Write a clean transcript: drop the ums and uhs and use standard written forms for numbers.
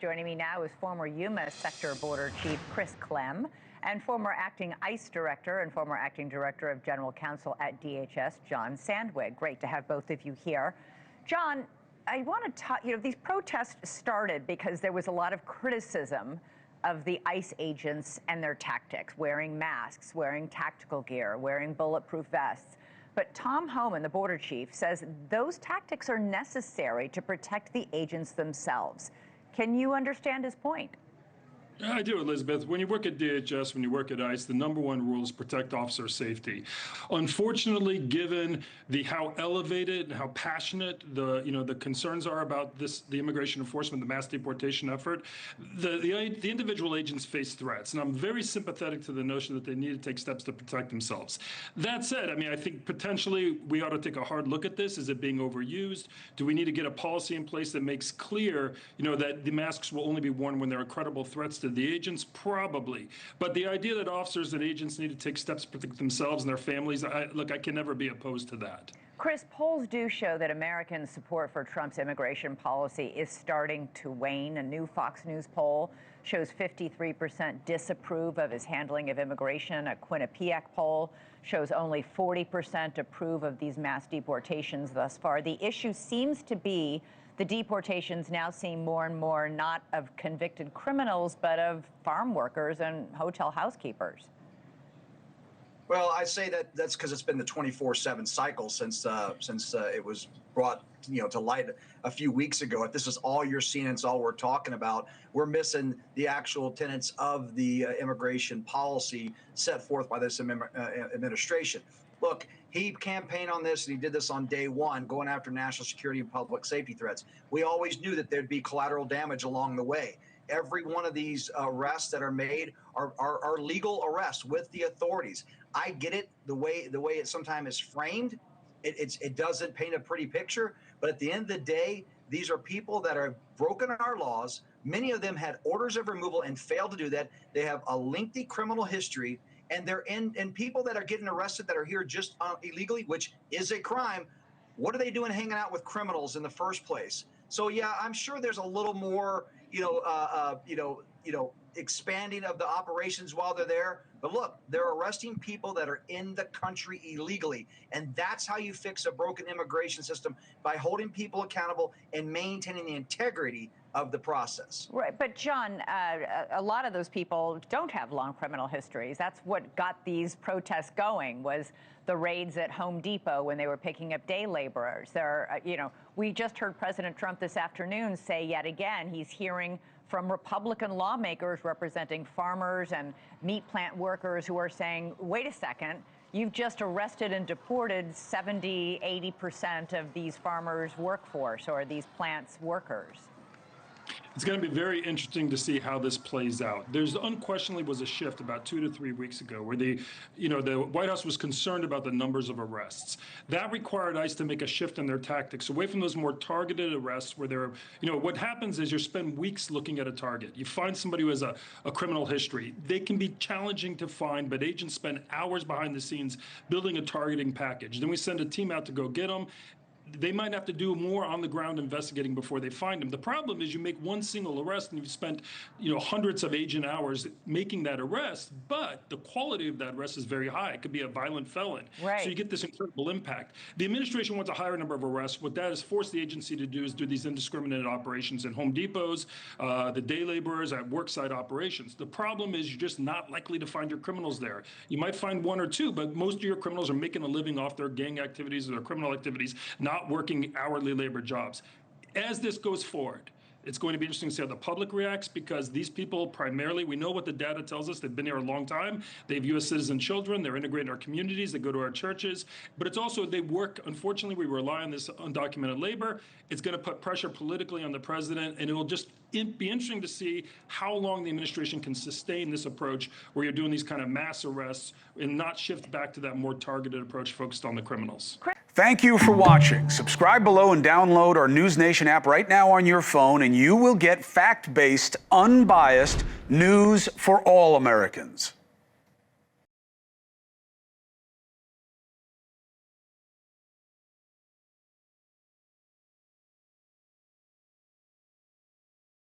Joining me now is former Yuma Sector Border Chief Clem and former acting ICE Director and former acting Director of General Counsel at DHS, John Sandweg. Great to have both of you here. John, I want to talk, these protests started because there was a lot of criticism of the ICE agents and their tactics, wearing masks, wearing tactical gear, wearing bulletproof vests. But Tom Homan, the border chief, says those tactics are necessary to protect the agents themselves. Can you understand his point? Yeah, I do, Elizabeth. When you work at DHS, when you work at ICE, the number one rule is protect officer safety. Unfortunately, given how elevated and how passionate the concerns are about the immigration enforcement, the mass deportation effort, the individual agents face threats, and I'm very sympathetic to the notion that they need to take steps to protect themselves. That said, I think potentially we ought to take a hard look at this. Is it being overused? Do we need to get a policy in place that makes clear, that the masks will only be worn when there are credible threats to the agents? Probably. But the idea that officers and agents need to take steps to protect themselves and their families, I can never be opposed to that. Chris, polls do show that American support for Trump's immigration policy is starting to wane. A new Fox News poll shows 53% disapprove of his handling of immigration. A Quinnipiac poll shows only 40% approve of these mass deportations thus far. The issue seems to be the deportations now seem more and more not of convicted criminals, but of farm workers and hotel housekeepers. Well, I say that's because it's been the 24/7 cycle since it was brought to light a few weeks ago. If this is all you're seeing, it's all we're talking about, we're missing the actual tenets of the immigration policy set forth by this administration. Look, he campaigned on this, and he did this on day one, going after national security and public safety threats. We always knew that there'd be collateral damage along the way. Every one of these arrests that are made are legal arrests with the authorities. I get it, the way it sometimes is framed, it doesn't paint a pretty picture. But at the end of the day, these are people that have broken our laws. Many of them had orders of removal and failed to do that. They have a lengthy criminal history. And they're and people that are getting arrested that are here just illegally, which is a crime. What are they doing hanging out with criminals in the first place? So yeah, I'm sure there's a little more, expanding of the operations while they're there. But look, they're arresting people that are in the country illegally. And that's how you fix a broken immigration system, by holding people accountable and maintaining the integrity of the process. Right, but John, a lot of those people don't have long criminal histories. That's what got these protests going, was the raids at Home Depot when they were picking up day laborers. We just heard President Trump this afternoon say yet again he's hearing from Republican lawmakers representing farmers and meat plant workers who are saying, wait a second, you've just arrested and deported 70, 80% of these farmers' workforce, or these plants' workers. It's going to be very interesting to see how this plays out. There's unquestionably was a shift about 2 to 3 weeks ago where the White House was concerned about the numbers of arrests. That required ICE to make a shift in their tactics away from those more targeted arrests where they're, what happens is you spend weeks looking at a target. You find somebody who has a criminal history. They can be challenging to find, but agents spend hours behind the scenes building a targeting package. Then we send a team out to go get them. They might have to do more on the ground investigating before they find him. The problem is you make one single arrest and you've spent, hundreds of agent hours making that arrest, but the quality of that arrest is very high. It could be a violent felon. Right. So you get this incredible impact. The administration wants a higher number of arrests. What that has forced the agency to do is do these indiscriminate operations in Home Depots, the day laborers at worksite operations. The problem is you're just not likely to find your criminals there. You might find one or two, but most of your criminals are making a living off their gang activities or their criminal activities, not working hourly labor jobs. As this goes forward, it's going to be interesting to see how the public reacts, because these people primarily, we know what the data tells us, they've been here a long time, they have U.S. citizen children, they're integrated in our communities, they go to our churches, but it's also they work, unfortunately, we rely on this undocumented labor. It's going to put pressure politically on the president, and it'll just be interesting to see how long the administration can sustain this approach where you're doing these kind of mass arrests and not shift back to that more targeted approach focused on the criminals. Thank you for watching. Subscribe below and download our NewsNation app right now on your phone, and you will get fact-based, unbiased news for all Americans.